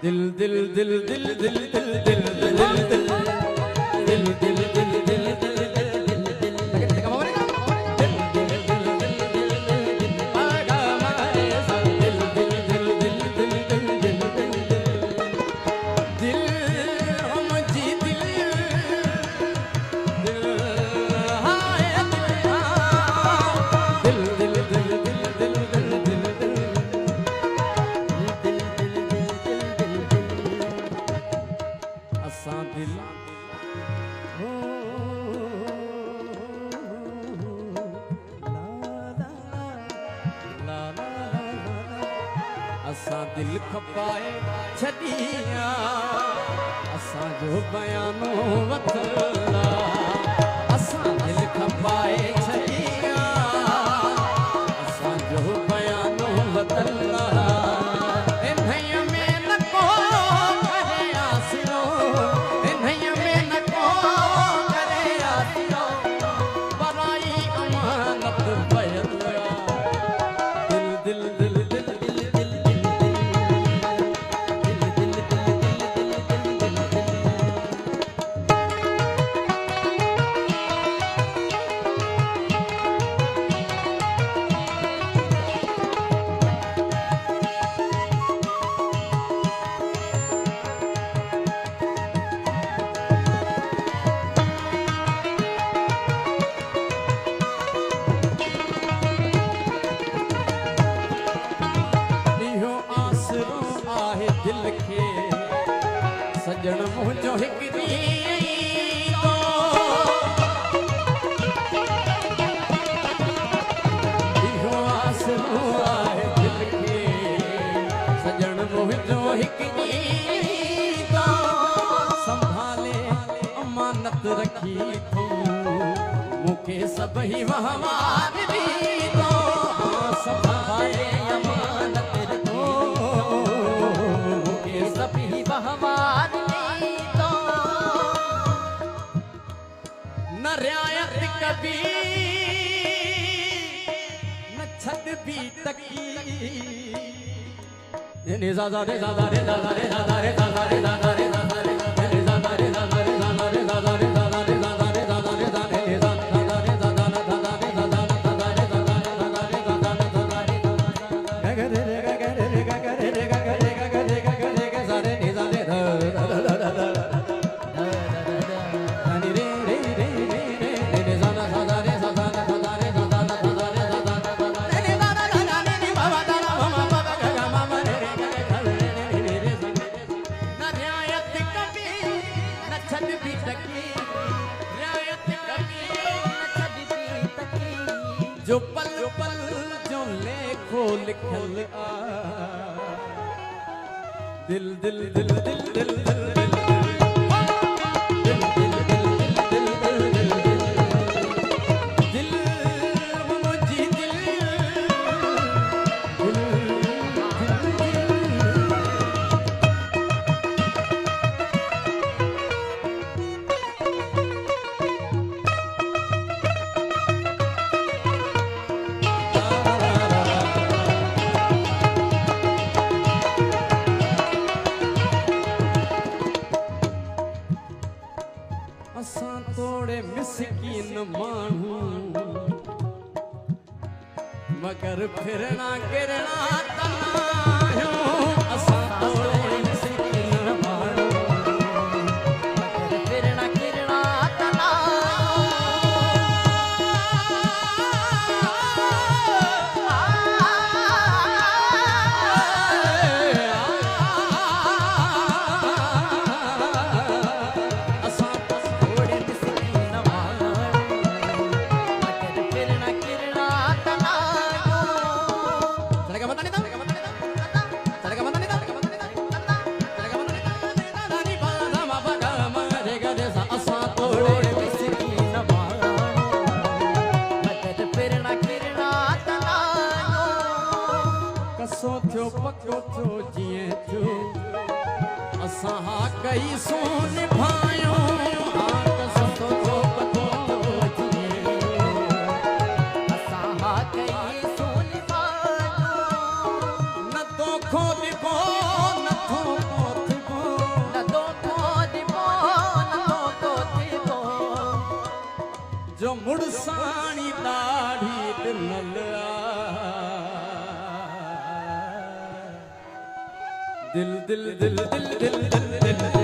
दिल दिल दिल दिल दिल दिल दिल दिल दिल दिल दिल असा दिल खपाए छड़िया असा जो बयानो वतला असा दिल खपाए छड़िया असा जो बयानो वतला सजण मुझो हिक सजण मुझो हिक संभाले अमानत रखी तू मुखे सभई वहवार दी तो संभाले अमानत रखी मुखे सभई वहवार न रियायत कभी न छद भी तकी ने ज़ादा रे ज़ादा रे ज़ादा रे ज़ादा रे ज़ादा रे ज़ादा रे ज़ादा रे ज़ादा रे ज़ादा रे ज़ादा रे ज़ादा रे ज़ादा रे ज़ादा रे ज़ादा रे ज़ादा रे जो पल पल जो लेखो लिखल आ दिल दिल दिल दिल दिल दिल असां तोड़े मिसकीन माण्हू मगर फिरना गिरना तनायूं असां तोड़े मिसकीन माण्हू मगर फिरना गिरना थियो पको थियो जिए थियो असां हा कई सो निभायो कसो थियो पको थियो जिए असां हा कई सो निभायो न तो खो लिखो न तो जो मुड़सानी दाढ़ी ते नलिया दिल दिल दिल दिल दिल दिल दिल